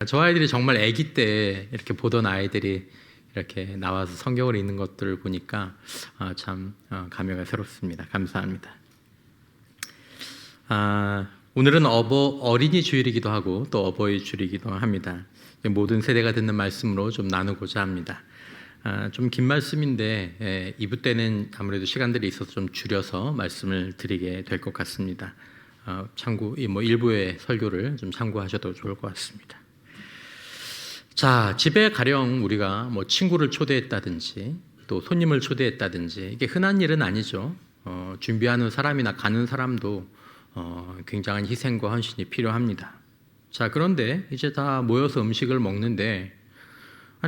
저 아이들이 정말 아기 때 이렇게 보던 아이들이 이렇게 나와서 성경을 읽는 것들을 보니까 참 감회가 새롭습니다. 감사합니다. 오늘은 어린이 주일이기도 하고 또 어버이 주일이기도 합니다. 모든 세대가 듣는 말씀으로 좀 나누고자 합니다. 좀 긴 말씀인데 2부 때는 아무래도 시간들이 있어서 좀 줄여서 말씀을 드리게 될 것 같습니다. 참고 1부의 설교를 좀 참고하셔도 좋을 것 같습니다. 자, 집에 가령 우리가 친구를 초대했다든지 또 손님을 초대했다든지 이게 흔한 일은 아니죠. 준비하는 사람이나 가는 사람도 굉장한 희생과 헌신이 필요합니다. 자, 그런데 이제 다 모여서 음식을 먹는데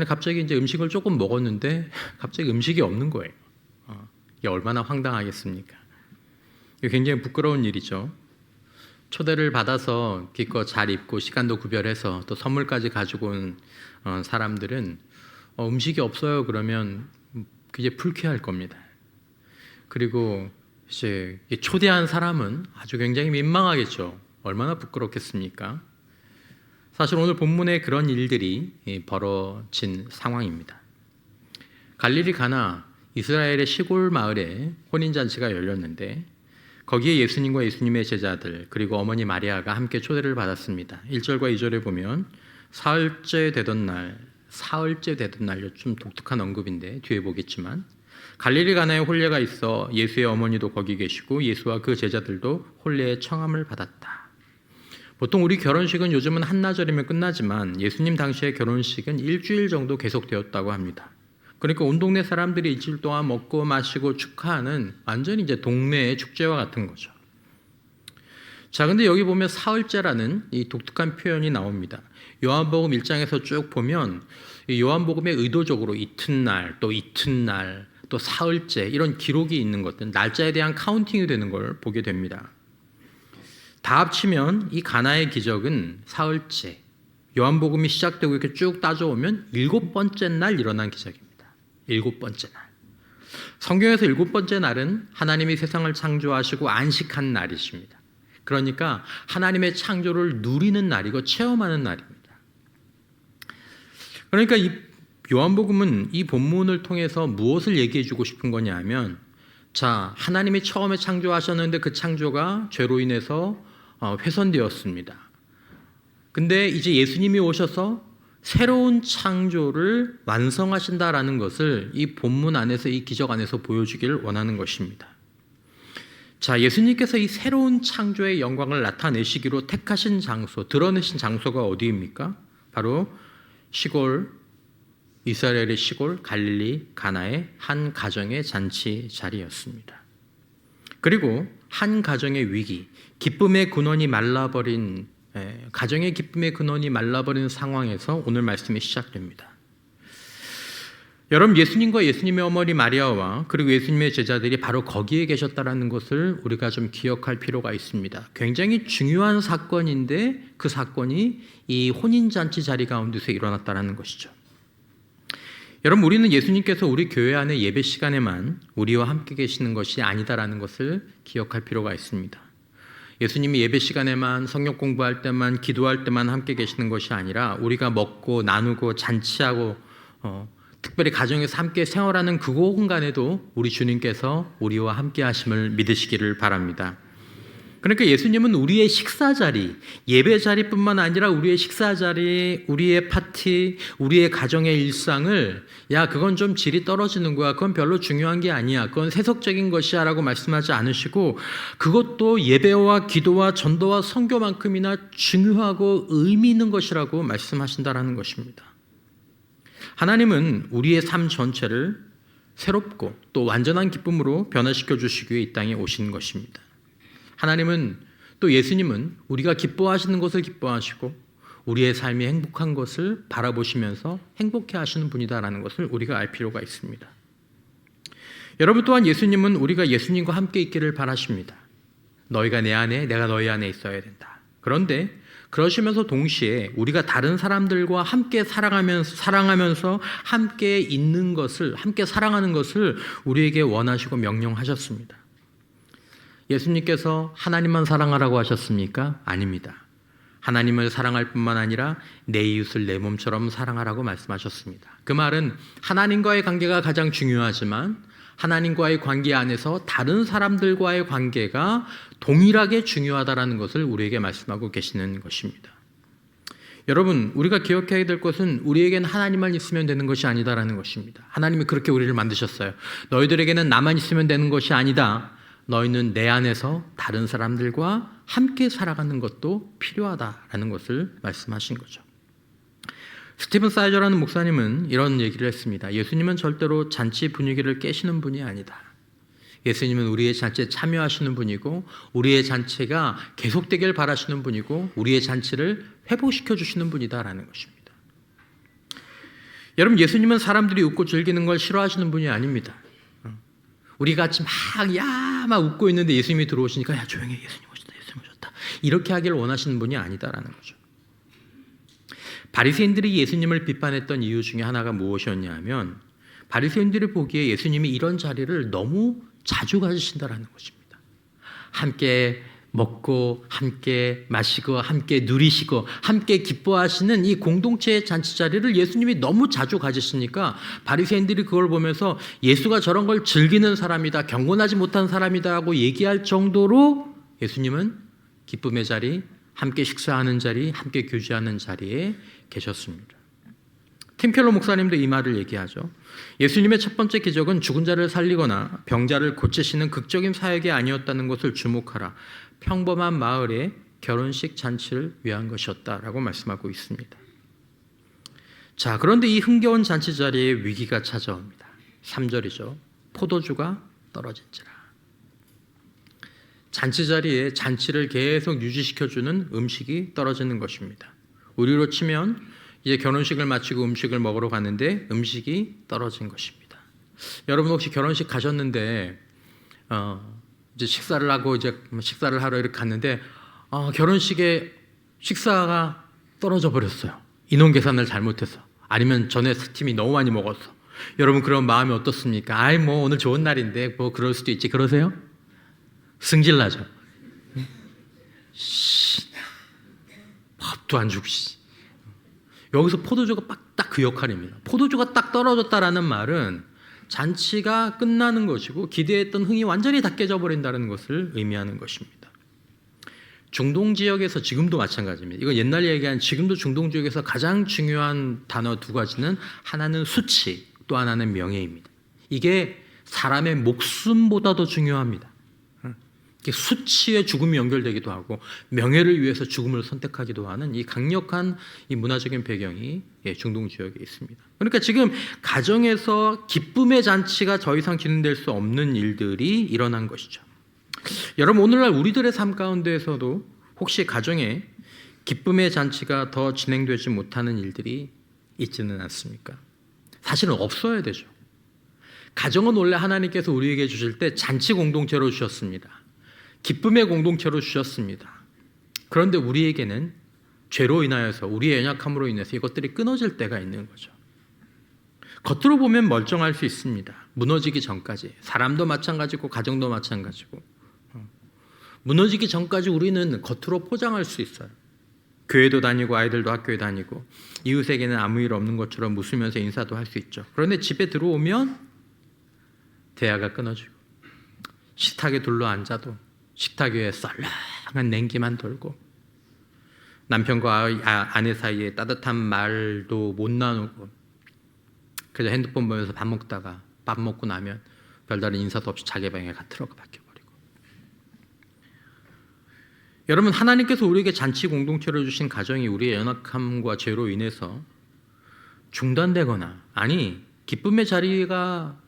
갑자기 이제 음식을 조금 먹었는데 갑자기 음식이 없는 거예요. 이게 얼마나 황당하겠습니까? 이게 굉장히 부끄러운 일이죠. 초대를 받아서 기껏 잘 입고 시간도 구별해서 또 선물까지 가지고 온 사람들은 음식이 없어요 그러면 이제 불쾌할 겁니다. 그리고 이제 초대한 사람은 아주 굉장히 민망하겠죠. 얼마나 부끄럽겠습니까? 사실 오늘 본문에 그런 일들이 벌어진 상황입니다. 갈릴리 가나 이스라엘의 시골 마을에 혼인잔치가 열렸는데 거기에 예수님과 예수님의 제자들 그리고 어머니 마리아가 함께 초대를 받았습니다. 1절과 2절에 보면 사흘째 되던 날 좀 독특한 언급인데 뒤에 보겠지만 갈릴리 가나에 혼례가 있어 예수의 어머니도 거기 계시고 예수와 그 제자들도 혼례의 청함을 받았다. 보통 우리 결혼식은 요즘은 한나절이면 끝나지만 예수님 당시의 결혼식은 일주일 정도 계속되었다고 합니다. 그러니까 온 동네 사람들이 일주일 동안 먹고 마시고 축하하는 완전히 이제 동네의 축제와 같은 거죠. 자, 근데 여기 보면 사흘째라는 이 독특한 표현이 나옵니다. 요한복음 1장에서 쭉 보면 이 요한복음에 의도적으로 이튿날, 또 사흘째 이런 기록이 있는 것들, 날짜에 대한 카운팅이 되는 걸 보게 됩니다. 다 합치면 이 가나의 기적은 사흘째, 요한복음이 시작되고 이렇게 쭉 따져오면 7번째 날 일어난 기적입니다. 7번째 날. 성경에서 7번째 날은 하나님이 세상을 창조하시고 안식한 날이십니다. 그러니까 하나님의 창조를 누리는 날이고 체험하는 날입니다. 그러니까 이 요한복음은 이 본문을 통해서 무엇을 얘기해 주고 싶은 거냐면, 자, 하나님이 처음에 창조하셨는데 그 창조가 죄로 인해서 훼손되었습니다. 근데 이제 예수님이 오셔서 새로운 창조를 완성하신다라는 것을 이 본문 안에서 이 기적 안에서 보여주기를 원하는 것입니다. 자, 예수님께서 이 새로운 창조의 영광을 나타내시기로 택하신 장소, 드러내신 장소가 어디입니까? 바로 이스라엘의 시골 갈릴리 가나의 한 가정의 잔치 자리였습니다. 그리고 한 가정의 위기, 기쁨의 근원이 말라버린 가정의 기쁨의 근원이 말라버린 상황에서 오늘 말씀이 시작됩니다. 여러분, 예수님과 예수님의 어머니 마리아와 그리고 예수님의 제자들이 바로 거기에 계셨다는 것을 우리가 좀 기억할 필요가 있습니다. 굉장히 중요한 사건인데 그 사건이 이 혼인잔치 자리 가운데서 일어났다는 것이죠. 여러분, 우리는 예수님께서 우리 교회 안에 예배 시간에만 우리와 함께 계시는 것이 아니다라는 것을 기억할 필요가 있습니다. 예수님이 예배 시간에만 성경 공부할 때만 기도할 때만 함께 계시는 것이 아니라 우리가 먹고 나누고 잔치하고 특별히 가정에서 함께 생활하는 그 공간에도 우리 주님께서 우리와 함께 하심을 믿으시기를 바랍니다. 그러니까 예수님은 우리의 식사 자리, 예배 자리뿐만 아니라 우리의 식사 자리, 우리의 파티, 우리의 가정의 일상을 그건 좀 질이 떨어지는 거야, 그건 별로 중요한 게 아니야, 그건 세속적인 것이야 라고 말씀하지 않으시고 그것도 예배와 기도와 전도와 선교만큼이나 중요하고 의미 있는 것이라고 말씀하신다라는 것입니다. 하나님은 우리의 삶 전체를 새롭고 또 완전한 기쁨으로 변화시켜 주시기 위해 이 땅에 오신 것입니다. 하나님은 또 예수님은 우리가 기뻐하시는 것을 기뻐하시고 우리의 삶이 행복한 것을 바라보시면서 행복해 하시는 분이다라는 것을 우리가 알 필요가 있습니다. 여러분, 또한 예수님은 우리가 예수님과 함께 있기를 바라십니다. 너희가 내 안에, 내가 너희 안에 있어야 된다. 그런데 그러시면서 동시에 우리가 다른 사람들과 함께 사랑하면서 함께 있는 것을, 함께 사랑하는 것을 우리에게 원하시고 명령하셨습니다. 예수님께서 하나님만 사랑하라고 하셨습니까? 아닙니다. 하나님을 사랑할 뿐만 아니라 내 이웃을 내 몸처럼 사랑하라고 말씀하셨습니다. 그 말은 하나님과의 관계가 가장 중요하지만 하나님과의 관계 안에서 다른 사람들과의 관계가 동일하게 중요하다는 것을 우리에게 말씀하고 계시는 것입니다. 여러분, 우리가 기억해야 될 것은 우리에게는 하나님만 있으면 되는 것이 아니다라는 것입니다. 하나님이 그렇게 우리를 만드셨어요. 너희들에게는 나만 있으면 되는 것이 아니다. 너희는 내 안에서 다른 사람들과 함께 살아가는 것도 필요하다라는 것을 말씀하신 거죠. 스티븐 사이저라는 목사님은 이런 얘기를 했습니다. 예수님은 절대로 잔치 분위기를 깨시는 분이 아니다. 예수님은 우리의 잔치에 참여하시는 분이고 우리의 잔치가 계속되길 바라시는 분이고 우리의 잔치를 회복시켜 주시는 분이다라는 것입니다. 여러분, 예수님은 사람들이 웃고 즐기는 걸 싫어하시는 분이 아닙니다. 우리가 같이 막 웃고 있는데 예수님이 들어오시니까 야 조용히 해, 예수님 오셨다, 예수님 오셨다 이렇게 하기를 원하시는 분이 아니다라는 거죠. 바리새인들이 예수님을 비판했던 이유 중에 하나가 무엇이었냐 하면 바리새인들이 보기에 예수님이 이런 자리를 너무 자주 가지신다라는 것입니다. 함께 먹고 함께 마시고 함께 누리시고 함께 기뻐하시는 이 공동체의 잔치 자리를 예수님이 너무 자주 가지시니까 바리새인들이 그걸 보면서 예수가 저런 걸 즐기는 사람이다, 경건하지 못한 사람이다 하고 얘기할 정도로 예수님은 기쁨의 자리, 함께 식사하는 자리, 함께 교제하는 자리에 계셨습니다. 팀 켈러 목사님도 이 말을 얘기하죠. 예수님의 첫 번째 기적은 죽은 자를 살리거나 병자를 고치시는 극적인 사역이 아니었다는 것을 주목하라. 평범한 마을의 결혼식 잔치를 위한 것이었다라고 말씀하고 있습니다. 자, 그런데 이 흥겨운 잔치 자리에 위기가 찾아옵니다. 3절이죠. 포도주가 떨어진지라. 잔치 자리에 잔치를 계속 유지시켜주는 음식이 떨어지는 것입니다. 우리로 치면 이제 결혼식을 마치고 음식을 먹으러 갔는데 음식이 떨어진 것입니다. 여러분 혹시 결혼식 가셨는데 이제 식사를 하고 이제 식사를 하러 이렇게 갔는데 결혼식에 식사가 떨어져 버렸어요. 인원 계산을 잘못해서, 아니면 전에 팀이 너무 많이 먹었어. 여러분 그런 마음이 어떻습니까? 아이 뭐 오늘 좋은 날인데 뭐 그럴 수도 있지. 그러세요? 승질나죠. 밥도 안 주고 여기서 포도주가 딱 그 역할입니다. 포도주가 딱 떨어졌다라는 말은 잔치가 끝나는 것이고 기대했던 흥이 완전히 다 깨져버린다는 것을 의미하는 것입니다. 중동 지역에서 지금도 마찬가지입니다. 이건 옛날 얘기한 지금도 중동 지역에서 가장 중요한 단어 두 가지는 하나는 수치, 또 하나는 명예입니다. 이게 사람의 목숨보다도 중요합니다. 수치에 죽음이 연결되기도 하고 명예를 위해서 죽음을 선택하기도 하는 이 강력한 이 문화적인 배경이 중동 지역에 있습니다. 그러니까 지금 가정에서 기쁨의 잔치가 더 이상 진행될 수 없는 일들이 일어난 것이죠. 여러분 오늘날 우리들의 삶 가운데에서도 혹시 가정에 기쁨의 잔치가 더 진행되지 못하는 일들이 있지는 않습니까? 사실은 없어야 되죠. 가정은 원래 하나님께서 우리에게 주실 때 잔치 공동체로 주셨습니다. 기쁨의 공동체로 주셨습니다. 그런데 우리에게는 죄로 인하여서, 우리의 연약함으로 인해서 이것들이 끊어질 때가 있는 거죠. 겉으로 보면 멀쩡할 수 있습니다. 무너지기 전까지. 사람도 마찬가지고 가정도 마찬가지고. 무너지기 전까지 우리는 겉으로 포장할 수 있어요. 교회도 다니고 아이들도 학교에 다니고 이웃에게는 아무 일 없는 것처럼 웃으면서 인사도 할 수 있죠. 그런데 집에 들어오면 대화가 끊어지고 식탁에 둘러앉아도 식탁 위에 썰렁한 냉기만 돌고 남편과 아내 사이에 따뜻한 말도 못 나누고 그래서 핸드폰 보면서 밥 먹다가 밥 먹고 나면 별다른 인사도 없이 자기 방에 들어가 박혀버리고. 여러분 하나님께서 우리에게 잔치 공동체를 주신 가정이 우리의 연약함과 죄로 인해서 중단되거나 아니 기쁨의 자리가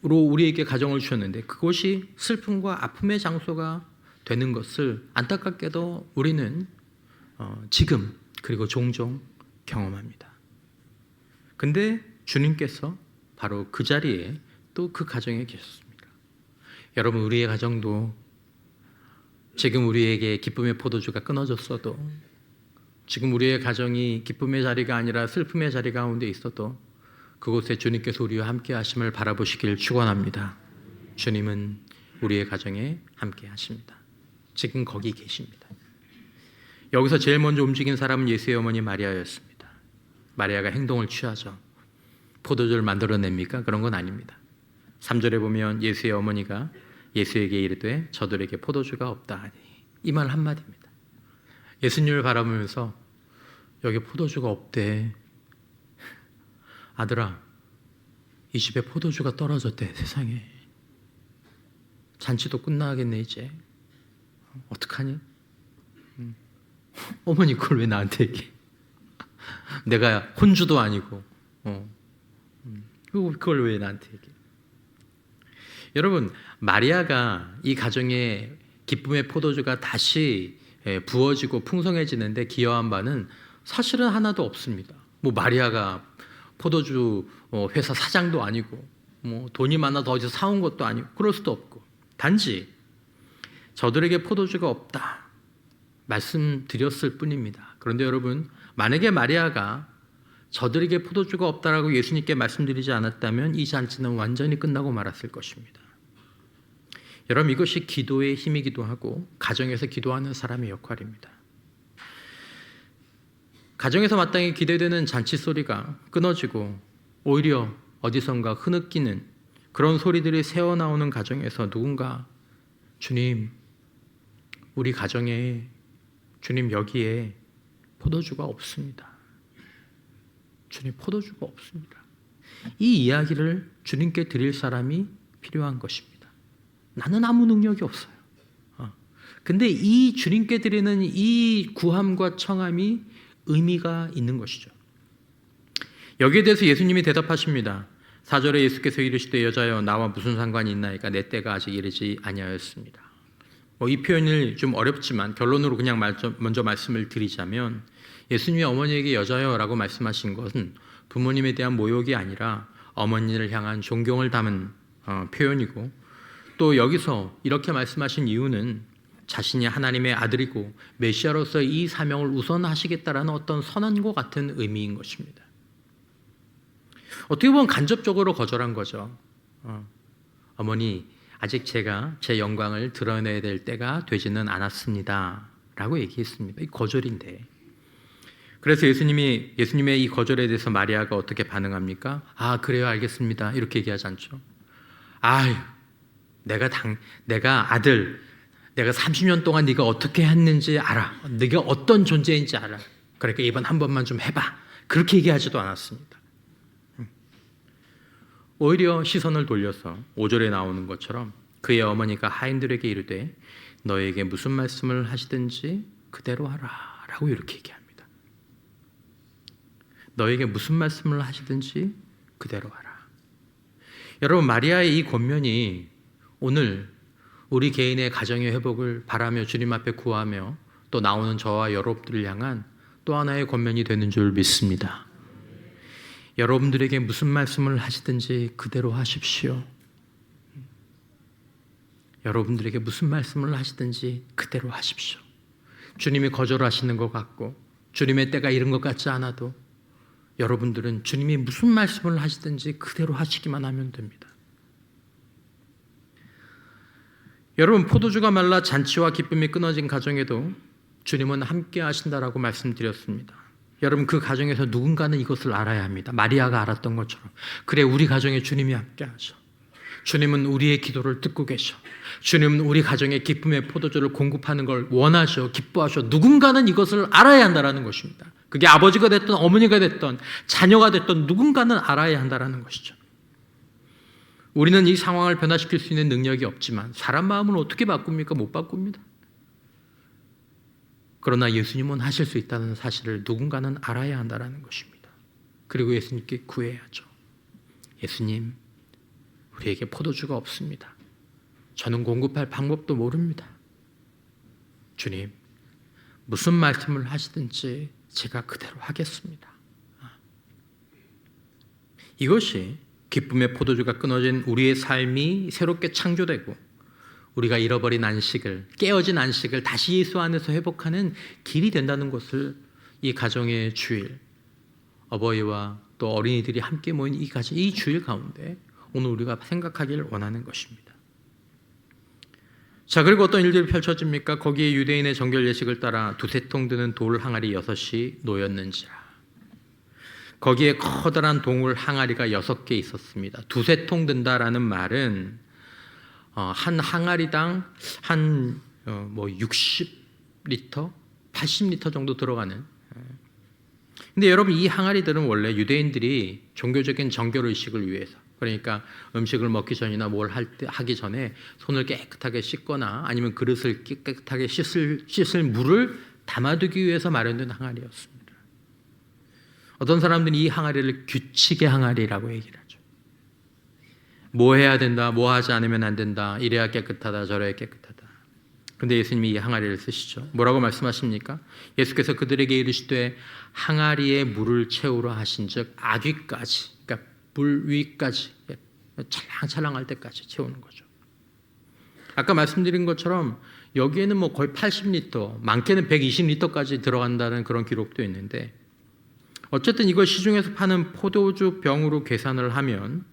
로 우리에게 가정을 주셨는데 그것이 슬픔과 아픔의 장소가 되는 것을 안타깝게도 우리는 지금 그리고 종종 경험합니다. 근데 주님께서 바로 그 자리에 또 그 가정에 계셨습니다. 여러분 우리의 가정도 지금 우리에게 기쁨의 포도주가 끊어졌어도, 지금 우리의 가정이 기쁨의 자리가 아니라 슬픔의 자리 가운데 있어도 그곳에 주님께서 우리와 함께 하심을 바라보시길 축원합니다. 주님은 우리의 가정에 함께 하십니다. 지금 거기 계십니다. 여기서 제일 먼저 움직인 사람은 예수의 어머니 마리아였습니다. 마리아가 행동을 취하죠. 포도주를 만들어냅니까? 그런 건 아닙니다. 3절에 보면 예수의 어머니가 예수에게 이르되 저들에게 포도주가 없다 하니 이 말 한마디입니다. 예수님을 바라보면서 여기 포도주가 없대. 아들아, 이 집에 포도주가 떨어졌대. 세상에. 잔치도 끝나겠네 이제. 어떡하니? 어머니 그걸 왜 나한테 얘기해? 내가 혼주도 아니고 그걸 왜 나한테 얘기해? 여러분, 마리아가 이 가정에 기쁨의 포도주가 다시 부어지고 풍성해지는데 기여한 바는 사실은 하나도 없습니다. 뭐 마리아가 포도주 회사 사장도 아니고 뭐 돈이 많아서 어디서 사온 것도 아니고 그럴 수도 없고, 단지 저들에게 포도주가 없다 말씀드렸을 뿐입니다. 그런데 여러분, 만약에 마리아가 저들에게 포도주가 없다라고 예수님께 말씀드리지 않았다면 이 잔치는 완전히 끝나고 말았을 것입니다. 여러분, 이것이 기도의 힘이기도 하고 가정에서 기도하는 사람의 역할입니다. 가정에서 마땅히 기대되는 잔치 소리가 끊어지고 오히려 어디선가 흐느끼는 그런 소리들이 새어나오는 가정에서 누군가 주님, 우리 가정에 주님 여기에 포도주가 없습니다. 주님 포도주가 없습니다. 이 이야기를 주님께 드릴 사람이 필요한 것입니다. 나는 아무 능력이 없어요. 근데 이 주님께 드리는 이 구함과 청함이 의미가 있는 것이죠. 여기에 대해서 예수님이 대답하십니다. 4절에 예수께서 이르시되 여자여 나와 무슨 상관이 있나이까 내 때가 아직 이르지 아니하였습니다. 이 표현이 좀 어렵지만 결론으로 그냥 먼저 말씀을 드리자면, 예수님이 어머니에게 여자여라고 말씀하신 것은 부모님에 대한 모욕이 아니라 어머니를 향한 존경을 담은 표현이고, 또 여기서 이렇게 말씀하신 이유는 자신이 하나님의 아들이고 메시아로서 이 사명을 우선하시겠다라는 어떤 선언과 같은 의미인 것입니다. 어떻게 보면 간접적으로 거절한 거죠. 어머니, 아직 제가 제 영광을 드러내야 될 때가 되지는 않았습니다 라고 얘기했습니다. 이 거절인데, 그래서 예수님의 이 거절에 대해서 마리아가 어떻게 반응합니까? 아, 그래요, 알겠습니다, 이렇게 얘기하지 않죠. 아유, 내가 아들, 내가 30년 동안 네가 어떻게 했는지 알아. 네가 어떤 존재인지 알아. 그러니까 이번 한 번만 좀 해봐. 그렇게 얘기하지도 않았습니다. 오히려 시선을 돌려서 5절에 나오는 것처럼 그의 어머니가 하인들에게 이르되 너에게 무슨 말씀을 하시든지 그대로 하라 라고 이렇게 얘기합니다. 너에게 무슨 말씀을 하시든지 그대로 하라. 여러분, 마리아의 이 권면이 오늘 우리 개인의 가정의 회복을 바라며 주님 앞에 구하며 또 나오는 저와 여러분들을 향한 또 하나의 권면이 되는 줄 믿습니다. 여러분들에게 무슨 말씀을 하시든지 그대로 하십시오. 여러분들에게 무슨 말씀을 하시든지 그대로 하십시오. 주님이 거절하시는 것 같고 주님의 때가 이른 것 같지 않아도 여러분들은 주님이 무슨 말씀을 하시든지 그대로 하시기만 하면 됩니다. 여러분, 포도주가 말라 잔치와 기쁨이 끊어진 가정에도 주님은 함께 하신다라고 말씀드렸습니다. 여러분, 그 가정에서 누군가는 이것을 알아야 합니다. 마리아가 알았던 것처럼. 그래, 우리 가정에 주님이 함께 하셔. 주님은 우리의 기도를 듣고 계셔. 주님은 우리 가정에 기쁨의 포도주를 공급하는 걸 원하셔, 기뻐하셔. 누군가는 이것을 알아야 한다는 것입니다. 그게 아버지가 됐든 어머니가 됐든 자녀가 됐든 누군가는 알아야 한다는 것이죠. 우리는 이 상황을 변화시킬 수 있는 능력이 없지만 사람 마음을 어떻게 바꿉니까? 못 바꿉니다. 그러나 예수님은 하실 수 있다는 사실을 누군가는 알아야 한다는 것입니다. 그리고 예수님께 구해야죠. 예수님, 우리에게 포도주가 없습니다. 저는 공급할 방법도 모릅니다. 주님, 무슨 말씀을 하시든지 제가 그대로 하겠습니다. 이것이 기쁨의 포도주가 끊어진 우리의 삶이 새롭게 창조되고 우리가 잃어버린 안식을, 깨어진 안식을 다시 예수 안에서 회복하는 길이 된다는 것을 이 가정의 주일, 어버이와 또 어린이들이 함께 모인 이 주일 가운데 오늘 우리가 생각하기를 원하는 것입니다. 자, 그리고 어떤 일들이 펼쳐집니까? 거기에 유대인의 정결 예식을 따라 두세 통 드는 돌 항아리 6이 놓였는지라. 거기에 커다란 동물 항아리가 6개 있었습니다. 두세 통 든다라는 말은 한 항아리당 한 60리터, 80리터 정도 들어가는. 근데 여러분, 이 항아리들은 원래 유대인들이 종교적인 정결의식을 위해서, 그러니까 음식을 먹기 전이나 뭘 하기 전에 손을 깨끗하게 씻거나 아니면 그릇을 깨끗하게 씻을 물을 담아두기 위해서 마련된 항아리였습니다. 어떤 사람들은 이 항아리를 규칙의 항아리라고 얘기를 하죠. 뭐 해야 된다, 뭐 하지 않으면 안 된다, 이래야 깨끗하다, 저래야 깨끗하다. 근데 예수님이 이 항아리를 쓰시죠. 뭐라고 말씀하십니까? 예수께서 그들에게 이르시되 항아리에 물을 채우려 하신즉 아귀까지, 그러니까 물 위까지, 찰랑찰랑할 때까지 채우는 거죠. 아까 말씀드린 것처럼 여기에는 뭐 거의 80리터, 많게는 120리터까지 들어간다는 그런 기록도 있는데, 어쨌든 이걸 시중에서 파는 포도주 병으로 계산을 하면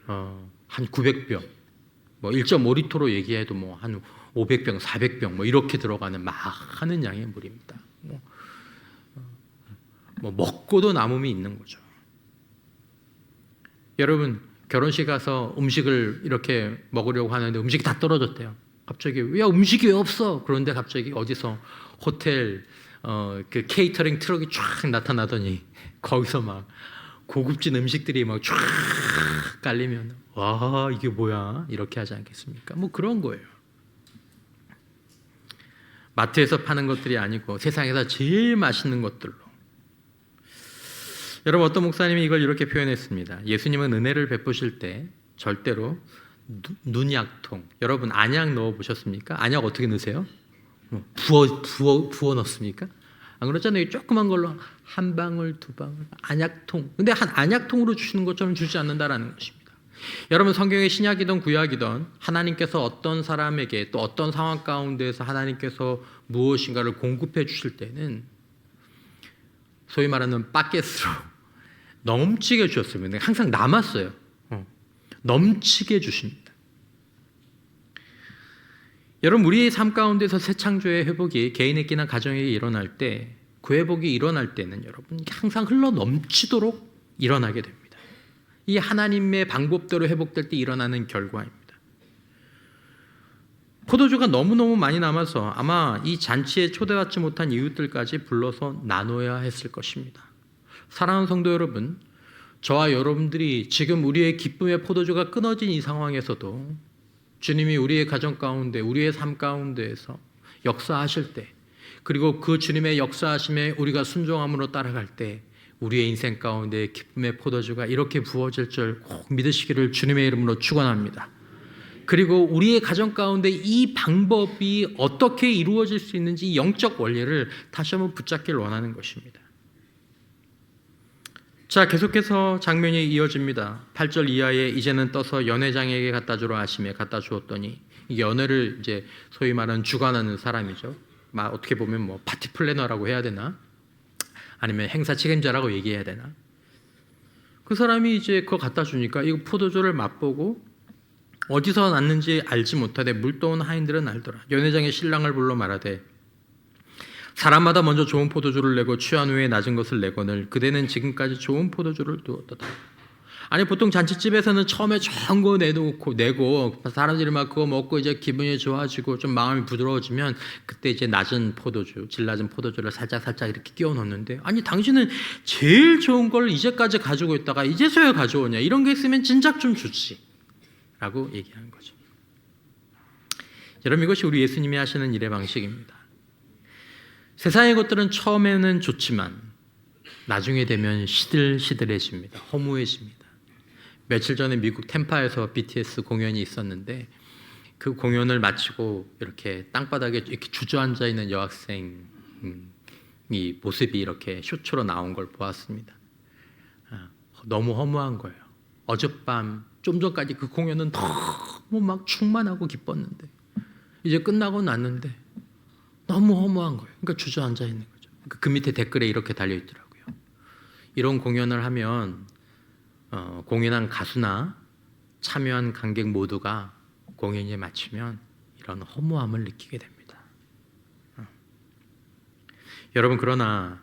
한 900병, 뭐 1.5리터로 얘기해도 뭐 한 500병, 400병 뭐 이렇게 들어가는 많은 양의 물입니다. 뭐 먹고도 남음이 있는 거죠. 여러분, 결혼식 가서 음식을 이렇게 먹으려고 하는데 음식이 다 떨어졌대요. 갑자기 야, 음식이 왜 없어? 그런데 갑자기 어디서 호텔 그 케이터링 트럭이 쫙 나타나더니 거기서 막 고급진 음식들이 막 쫙 깔리면 와, 이게 뭐야? 이렇게 하지 않겠습니까? 뭐 그런 거예요. 마트에서 파는 것들이 아니고 세상에서 제일 맛있는 것들로. 여러분, 어떤 목사님이 이걸 이렇게 표현했습니다. 예수님은 은혜를 베푸실 때 절대로 눈약통, 여러분 안약 넣어 보셨습니까? 안약 어떻게 넣으세요? 부어 넣습니까? 안 그렇잖아요. 조그만 걸로 한 방울, 두 방울, 안약통. 근데 한 안약통으로 주시는 것처럼 주지 않는다라는 것입니다. 여러분, 성경의 신약이든 구약이든 하나님께서 어떤 사람에게 또 어떤 상황 가운데에서 하나님께서 무엇인가를 공급해 주실 때는 소위 말하는 바켓으로 넘치게 주셨습니다. 항상 남았어요. 넘치게 주십니다. 여러분, 우리의 삶 가운데서 새 창조의 회복이 개인에게나 가정에게 일어날 때, 그 회복이 일어날 때는 여러분 항상 흘러 넘치도록 일어나게 됩니다. 이 하나님의 방법대로 회복될 때 일어나는 결과입니다. 포도주가 너무너무 많이 남아서 아마 이 잔치에 초대받지 못한 이웃들까지 불러서 나눠야 했을 것입니다. 사랑하는 성도 여러분, 저와 여러분들이 지금 우리의 기쁨의 포도주가 끊어진 이 상황에서도 주님이 우리의 가정 가운데, 우리의 삶 가운데에서 역사하실 때, 그리고 그 주님의 역사하심에 우리가 순종함으로 따라갈 때 우리의 인생 가운데 기쁨의 포도주가 이렇게 부어질 줄 꼭 믿으시기를 주님의 이름으로 축원합니다. 그리고 우리의 가정 가운데 이 방법이 어떻게 이루어질 수 있는지 영적 원리를 다시 한번 붙잡기를 원하는 것입니다. 자, 계속해서 장면이 이어집니다. 8절 이하에 이제는 떠서 연회장에게 갖다 주러 하시매 갖다 주었더니, 이 연회를 이제 소위 말하는 주관하는 사람이죠. 어떻게 보면 뭐 파티 플래너라고 해야 되나? 아니면 행사 책임자라고 얘기해야 되나? 그 사람이 이제 그거 갖다 주니까 이거 포도주를 맛보고 어디서 났는지 알지 못하되 물떠온 하인들은 알더라. 연회장의 신랑을 불러 말하되 사람마다 먼저 좋은 포도주를 내고 취한 후에 낮은 것을 내거늘 그대는 지금까지 좋은 포도주를 두었도다. 아니, 보통 잔치집에서는 처음에 좋은 거 내고 사람들이 막 그거 먹고 이제 기분이 좋아지고 좀 마음이 부드러워지면 그때 이제 낮은 포도주, 질 낮은 포도주를 살짝 이렇게 끼워 넣는데, 아니 당신은 제일 좋은 걸 이제까지 가지고 있다가 이제서야 가져오냐, 이런 게 있으면 진작 좀 주지 라고 얘기하는 거죠. 여러분, 이것이 우리 예수님이 하시는 일의 방식입니다. 세상의 것들은 처음에는 좋지만 나중에 되면 시들시들해집니다. 허무해집니다. 며칠 전에 미국 템파에서 BTS 공연이 있었는데, 그 공연을 마치고 이렇게 땅바닥에 이렇게 주저앉아 있는 여학생이 모습이 이렇게 쇼츠로 나온 걸 보았습니다. 너무 허무한 거예요. 어젯밤 좀 전까지 그 공연은 너무 막 충만하고 기뻤는데 이제 끝나고 났는데 너무 허무한 거예요. 그러니까 주저앉아 있는 거죠. 그 밑에 댓글에 이렇게 달려 있더라고요. 이런 공연을 하면 공연한 가수나 참여한 관객 모두가 공연이 마치면 이런 허무함을 느끼게 됩니다. 여러분, 그러나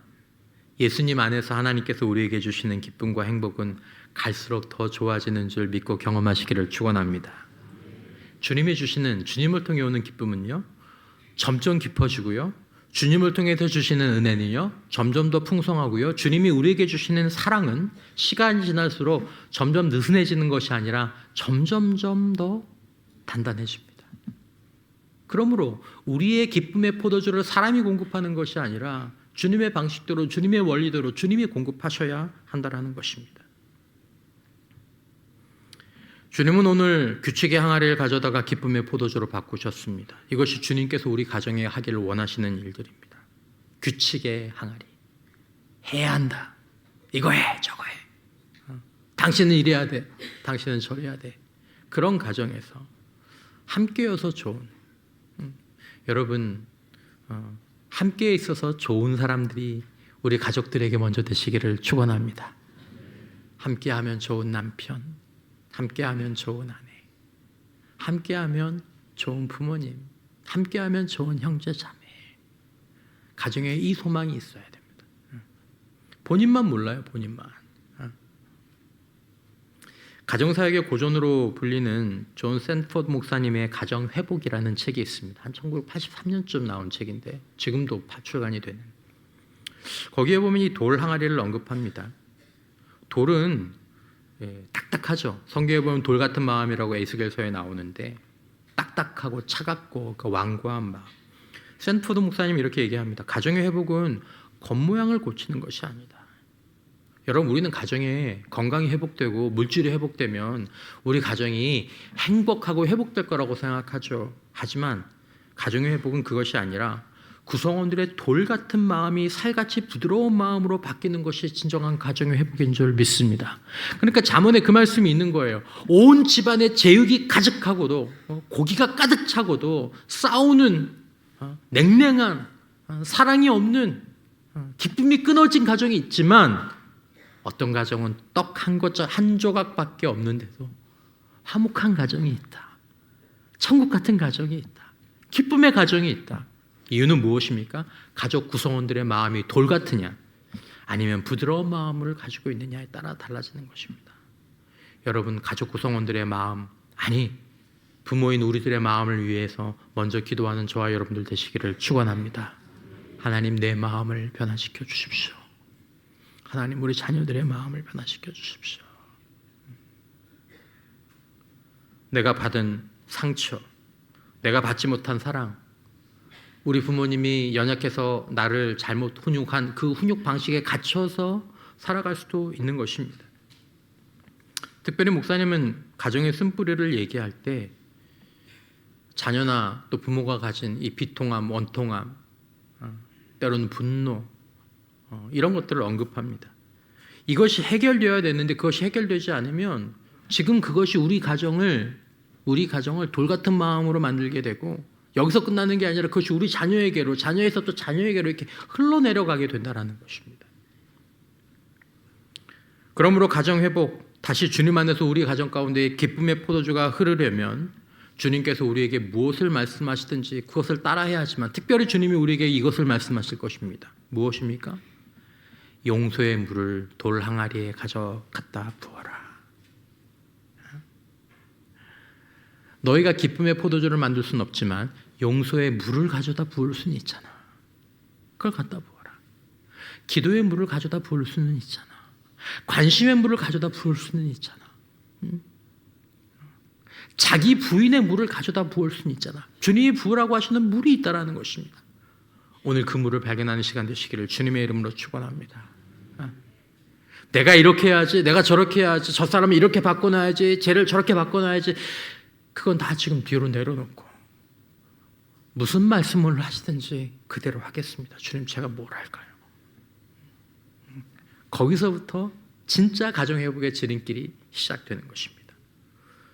예수님 안에서 하나님께서 우리에게 주시는 기쁨과 행복은 갈수록 더 좋아지는 줄 믿고 경험하시기를 축원합니다. 주님이 주시는, 주님을 통해 오는 기쁨은요, 점점 깊어지고요, 주님을 통해서 주시는 은혜는요, 점점 더 풍성하고요, 주님이 우리에게 주시는 사랑은 시간이 지날수록 점점 느슨해지는 것이 아니라 점점점 더 단단해집니다. 그러므로 우리의 기쁨의 포도주를 사람이 공급하는 것이 아니라 주님의 방식대로, 주님의 원리대로 주님이 공급하셔야 한다는 것입니다. 주님은 오늘 규칙의 항아리를 가져다가 기쁨의 포도주로 바꾸셨습니다. 이것이 주님께서 우리 가정에 하기를 원하시는 일들입니다. 규칙의 항아리. 해야 한다. 이거 해, 저거 해. 당신은 이래야 돼. 당신은 저래야 돼. 그런 가정에서 함께여서 좋은, 여러분, 함께 있어서 좋은 사람들이 우리 가족들에게 먼저 되시기를 축원합니다. 함께하면 좋은 남편, 함께하면 좋은 아내, 함께하면 좋은 부모님, 함께하면 좋은 형제 자매. 가정에 이 소망이 있어야 됩니다. 본인만 몰라요, 본인만. 가정사역의 고전으로 불리는 존 샌포드 목사님의 가정회복이라는 책이 있습니다. 한 1983년쯤 나온 책인데 지금도 출간이 되는. 거기에 보면 이 돌 항아리를 언급합니다. 돌은 딱딱하죠. 성경에 보면 돌 같은 마음이라고 에스겔서에 나오는데 딱딱하고 차갑고 그 완고한 마음. 샌포드 목사님이 이렇게 얘기합니다. 가정의 회복은 겉모양을 고치는 것이 아니다. 여러분, 우리는 가정에 건강이 회복되고 물질이 회복되면 우리 가정이 행복하고 회복될 거라고 생각하죠. 하지만 가정의 회복은 그것이 아니라 구성원들의 돌 같은 마음이 살같이 부드러운 마음으로 바뀌는 것이 진정한 가정의 회복인 줄 믿습니다. 그러니까 잠언에 그 말씀이 있는 거예요. 온 집안에 제육이 가득하고도, 고기가 가득 차고도 싸우는 냉랭한, 사랑이 없는, 기쁨이 끊어진 가정이 있지만 어떤 가정은 떡 한 조각밖에 없는데도 화목한 가정이 있다. 천국 같은 가정이 있다. 기쁨의 가정이 있다. 이유는 무엇입니까? 가족 구성원들의 마음이 돌 같으냐, 아니면 부드러운 마음을 가지고 있느냐에 따라 달라지는 것입니다. 여러분, 가족 구성원들의 마음, 아니 부모인 우리들의 마음을 위해서 먼저 기도하는 저와 여러분들 되시기를 축원합니다. 하나님, 내 마음을 변화시켜 주십시오. 하나님, 우리 자녀들의 마음을 변화시켜 주십시오. 내가 받은 상처, 내가 받지 못한 사랑, 우리 부모님이 연약해서 나를 잘못 훈육한 그 훈육 방식에 갇혀서 살아갈 수도 있는 것입니다. 특별히 목사님은 가정의 쓴뿌리를 얘기할 때 자녀나 또 부모가 가진 이 비통함, 원통함, 때로는 분노, 이런 것들을 언급합니다. 이것이 해결되어야 되는데 그것이 해결되지 않으면 지금 그것이 우리 가정을 돌 같은 마음으로 만들게 되고, 여기서 끝나는 게 아니라 그것이 우리 자녀에게로, 자녀에서 또 자녀에게로 이렇게 흘러내려가게 된다는 것입니다. 그러므로 가정회복, 다시 주님 안에서 우리 가정 가운데 기쁨의 포도주가 흐르려면 주님께서 우리에게 무엇을 말씀하시든지 그것을 따라해야 하지만 특별히 주님이 우리에게 이것을 말씀하실 것입니다. 무엇입니까? 용서의 물을 돌 항아리에 가져갔다 부어라. 너희가 기쁨의 포도주를 만들 수는 없지만 용서의 물을 가져다 부을 수는 있잖아. 그걸 갖다 부어라. 기도의 물을 가져다 부을 수는 있잖아. 관심의 물을 가져다 부을 수는 있잖아. 자기 부인의 물을 가져다 부을 수는 있잖아. 주님이 부으라고 하시는 물이 있다라는 것입니다. 오늘 그 물을 발견하는 시간 되시기를 주님의 이름으로 축원합니다. 내가 이렇게 해야지, 내가 저렇게 해야지, 저 사람을 이렇게 바꿔놔야지, 쟤를 저렇게 바꿔놔야지, 그건 다 지금 뒤로 내려놓고 무슨 말씀을 하시든지 그대로 하겠습니다. 주님, 제가 뭘 할까요? 거기서부터 진짜 가정회복의 지름길이 시작되는 것입니다.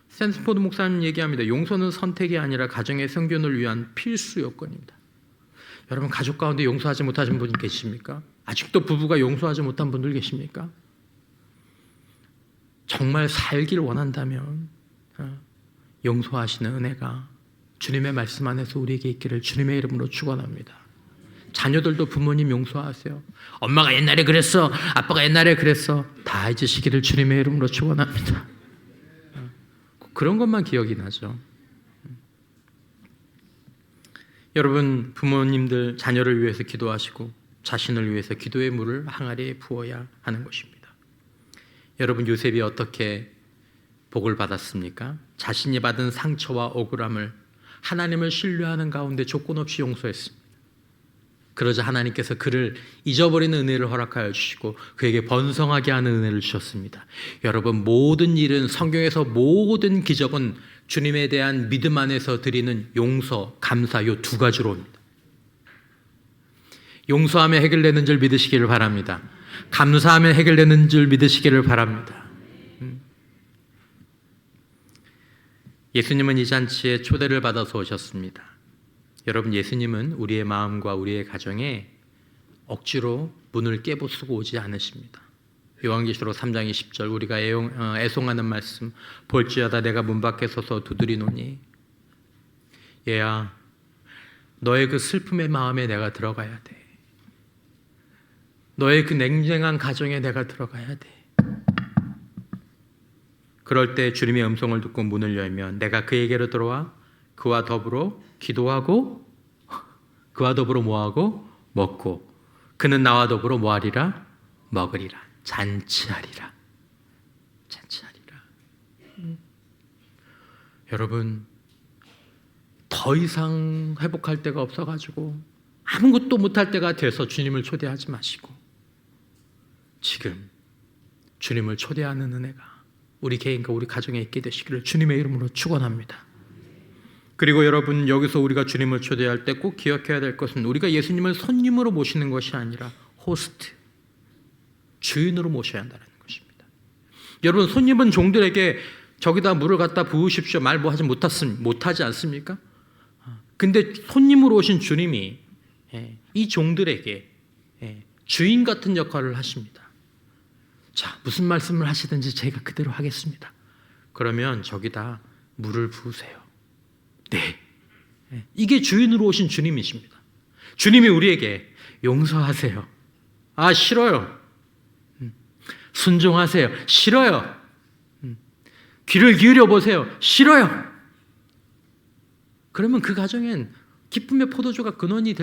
샌포드 목사님 얘기합니다. 용서는 선택이 아니라 가정의 생존을 위한 필수 요건입니다. 여러분, 가족 가운데 용서하지 못하신 분 계십니까? 아직도 부부가 용서하지 못한 분들 계십니까? 정말 살기를 원한다면 용서하시는 은혜가 주님의 말씀 안에서 우리에게 있기를 주님의 이름으로 축원합니다. 자녀들도 부모님 용서하세요. 엄마가 옛날에 그랬어, 아빠가 옛날에 그랬어, 다 잊으시기를 주님의 이름으로 축원합니다. 그런 것만 기억이 나죠. 여러분, 부모님들 자녀를 위해서 기도하시고 자신을 위해서 기도의 물을 항아리에 부어야 하는 것입니다. 여러분, 요셉이 어떻게 복을 받았습니까? 자신이 받은 상처와 억울함을 하나님을 신뢰하는 가운데 조건 없이 용서했습니다. 그러자 하나님께서 그를 잊어버리는 은혜를 허락하여 주시고 그에게 번성하게 하는 은혜를 주셨습니다. 여러분, 모든 일은, 성경에서 모든 기적은 주님에 대한 믿음 안에서 드리는 용서, 감사, 이 두 가지로 옵니다. 용서하며 해결되는 줄 믿으시기를 바랍니다. 감사하며 해결되는 줄 믿으시기를 바랍니다. 예수님은 이 잔치에 초대를 받아서 오셨습니다. 여러분, 예수님은 우리의 마음과 우리의 가정에 억지로 문을 깨부수고 오지 않으십니다. 요한계시록 3장 20절 우리가 애송하는 말씀, 볼지어다 내가 문 밖에 서서 두드리노니, 얘야, 너의 그 슬픔의 마음에 내가 들어가야 돼. 너의 그 냉정한 가정에 내가 들어가야 돼. 그럴 때 주님의 음성을 듣고 문을 열면 내가 그에게로 들어와 그와 더불어 기도하고 그와 더불어 뭐하고? 먹고 그는 나와 더불어 뭐하리라? 먹으리라. 잔치하리라. 잔치하리라. 여러분, 더 이상 회복할 데가 없어가지고 아무것도 못할 때가 돼서 주님을 초대하지 마시고 지금 주님을 초대하는 은혜가 우리 개인과 우리 가정에 있게 되시기를 주님의 이름으로 축원합니다. 그리고 여러분, 여기서 우리가 주님을 초대할 때 꼭 기억해야 될 것은 우리가 예수님을 손님으로 모시는 것이 아니라 호스트, 주인으로 모셔야 한다는 것입니다. 여러분, 손님은 종들에게 저기다 물을 갖다 부으십시오 말 뭐 하지 못하지 않습니까? 근데 손님으로 오신 주님이 이 종들에게 주인 같은 역할을 하십니다. 자, 무슨 말씀을 하시든지 제가 그대로 하겠습니다. 그러면 저기다 물을 부으세요. 네. 이게 주인으로 오신 주님이십니다. 주님이 우리에게 용서하세요. 아, 싫어요. 순종하세요. 싫어요. 귀를 기울여 보세요. 싫어요. 그러면 그 가정엔 기쁨의 포도주가 근원이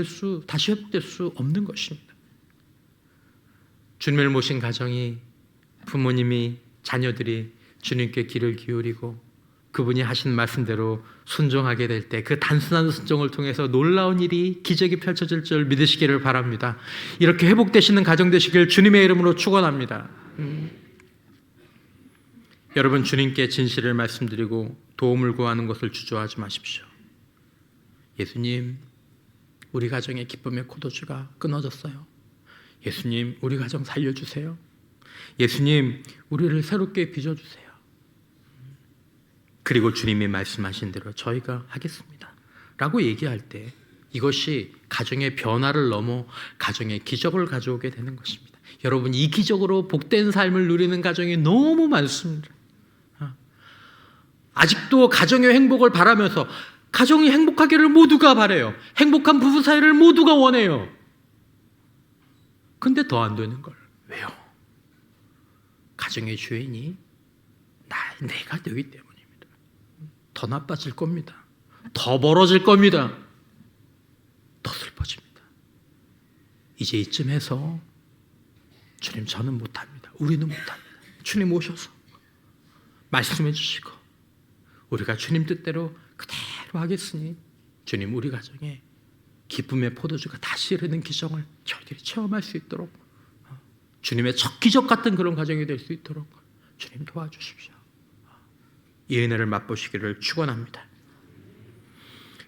다시 회복될 수 없는 것입니다. 주님을 모신 가정이, 부모님이, 자녀들이 주님께 귀를 기울이고 그분이 하신 말씀대로 순종하게 될 때 그 단순한 순종을 통해서 놀라운 일이, 기적이 펼쳐질 줄 믿으시기를 바랍니다. 이렇게 회복되시는 가정 되시길 주님의 이름으로 축원합니다. 여러분, 주님께 진실을 말씀드리고 도움을 구하는 것을 주저하지 마십시오. 예수님, 우리 가정의 기쁨의 포도주가 끊어졌어요. 예수님, 우리 가정 살려주세요. 예수님, 우리를 새롭게 빚어주세요. 그리고 주님이 말씀하신 대로 저희가 하겠습니다 라고 얘기할 때 이것이 가정의 변화를 넘어 가정의 기적을 가져오게 되는 것입니다. 여러분, 이 기적으로 복된 삶을 누리는 가정이 너무 많습니다. 아직도 가정의 행복을 바라면서 가정이 행복하기를 모두가 바라요. 행복한 부부 사이를 모두가 원해요. 근데 더 안 되는 걸 왜요? 가정의 주인이 내가 되기 때문입니다. 더 나빠질 겁니다. 더 멀어질 겁니다. 더 슬퍼집니다. 이제 이쯤에서 주님, 저는 못합니다. 우리는 못합니다. 주님 오셔서 말씀해 주시고 우리가 주님 뜻대로 그대로 하겠으니 주님, 우리 가정에 기쁨의 포도주가 다시 흐르는 기적을 저희들이 체험할 수 있도록, 주님의 첫 기적 같은 그런 가정이 될 수 있도록 주님 도와주십시오. 이 은혜를 맛보시기를 축원합니다.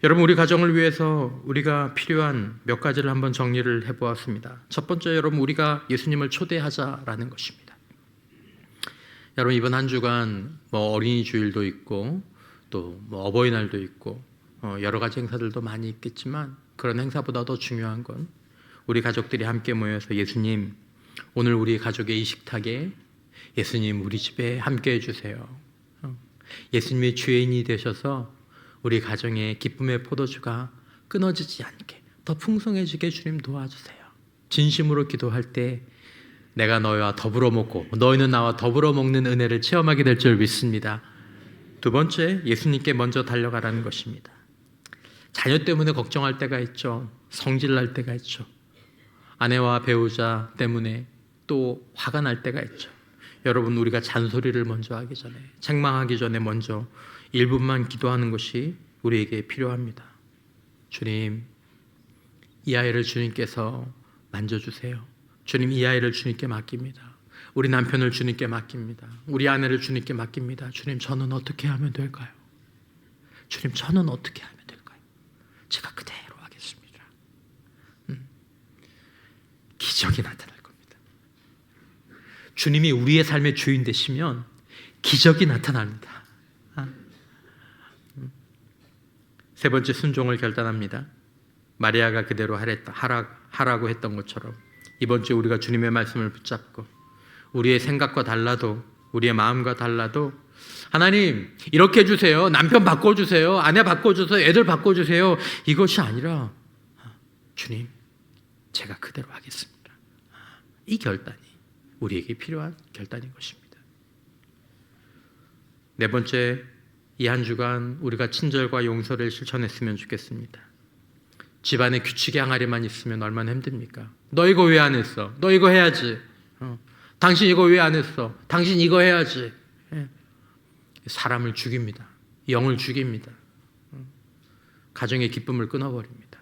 여러분, 우리 가정을 위해서 우리가 필요한 몇 가지를 한번 정리를 해보았습니다. 첫 번째, 여러분, 우리가 예수님을 초대하자라는 것입니다. 여러분, 이번 한 주간 어린이 주일도 있고 또 어버이날도 있고 여러 가지 행사들도 많이 있겠지만 그런 행사보다 더 중요한 건 우리 가족들이 함께 모여서 예수님, 오늘 우리 가족의 이 식탁에 예수님 우리 집에 함께 해주세요. 예수님의 주인이 되셔서 우리 가정의 기쁨의 포도주가 끊어지지 않게 더 풍성해지게 주님 도와주세요. 진심으로 기도할 때 내가 너희와 더불어 먹고 너희는 나와 더불어 먹는 은혜를 체험하게 될 줄 믿습니다. 두 번째, 예수님께 먼저 달려가라는 것입니다. 자녀 때문에 걱정할 때가 있죠. 성질날 때가 있죠. 아내와 배우자 때문에 또 화가 날 때가 있죠. 여러분, 우리가 잔소리를 먼저 하기 전에, 책망하기 전에 먼저 1분만 기도하는 것이 우리에게 필요합니다. 주님, 이 아이를 주님께서 만져주세요. 주님, 이 아이를 주님께 맡깁니다. 우리 남편을 주님께 맡깁니다. 우리 아내를 주님께 맡깁니다. 주님, 저는 어떻게 하면 될까요? 주님, 저는 어떻게 하면 될까요? 제가 그대로 하겠습니다. 기적이 나타날 겁니다. 주님이 우리의 삶의 주인 되시면 기적이 나타납니다. 세 번째, 순종을 결단합니다. 마리아가 그대로 하라고 했던 것처럼 이번 주에 우리가 주님의 말씀을 붙잡고 우리의 생각과 달라도, 우리의 마음과 달라도, 하나님 이렇게 해주세요, 남편 바꿔주세요, 아내 바꿔주세요, 애들 바꿔주세요, 이것이 아니라 주님, 제가 그대로 하겠습니다. 이 결단이 우리에게 필요한 결단인 것입니다. 네 번째, 이 한 주간 우리가 친절과 용서를 실천했으면 좋겠습니다. 집안에 규칙의 항아리만 있으면 얼마나 힘듭니까? 너 이거 왜 안 했어? 너 이거 해야지. 당신 이거 왜 안 했어? 당신 이거 해야지. 사람을 죽입니다. 영을 죽입니다. 가정의 기쁨을 끊어버립니다.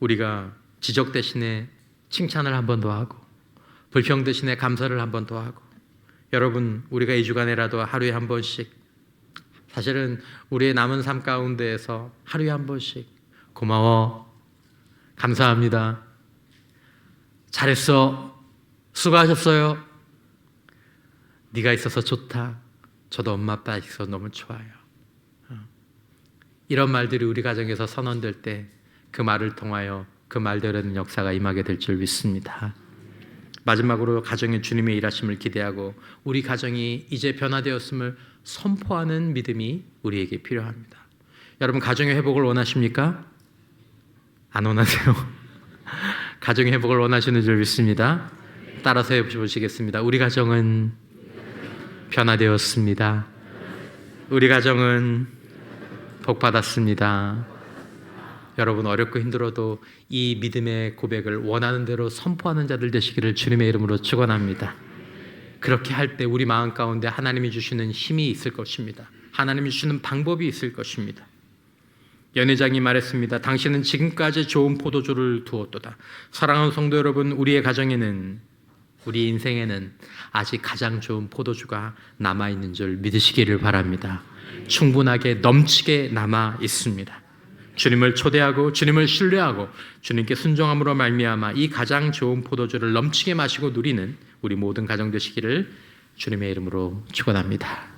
우리가 지적 대신에 칭찬을 한 번 더 하고, 불평 대신에 감사를 한 번 더 하고, 여러분, 우리가 이 주간에라도 하루에 한 번씩, 사실은 우리의 남은 삶 가운데에서 하루에 한 번씩 고마워, 감사합니다, 잘했어, 수고하셨어요, 네가 있어서 좋다, 저도 엄마 아빠 있어서 너무 좋아요, 이런 말들이 우리 가정에서 선언될 때 그 말을 통하여 그 말대로는 역사가 임하게 될 줄 믿습니다. 마지막으로 가정의 주님의 일하심을 기대하고 우리 가정이 이제 변화되었음을 선포하는 믿음이 우리에게 필요합니다. 여러분, 가정의 회복을 원하십니까? 안 원하세요? 가정의 회복을 원하시는 줄 믿습니다. 따라서 해보시겠습니다. 우리 가정은 변화되었습니다. 우리 가정은 복받았습니다. 여러분, 어렵고 힘들어도 이 믿음의 고백을 원하는 대로 선포하는 자들 되시기를 주님의 이름으로 축원합니다. 그렇게 할 때 우리 마음 가운데 하나님이 주시는 힘이 있을 것입니다. 하나님이 주시는 방법이 있을 것입니다. 연회장이 말했습니다. 당신은 지금까지 좋은 포도주를 두었도다. 사랑하는 성도 여러분, 우리의 가정에는, 우리 인생에는 아직 가장 좋은 포도주가 남아있는 줄 믿으시기를 바랍니다. 충분하게 넘치게 남아 있습니다. 주님을 초대하고 주님을 신뢰하고 주님께 순종함으로 말미암아 이 가장 좋은 포도주를 넘치게 마시고 누리는 우리 모든 가정 되시기를 주님의 이름으로 축원합니다.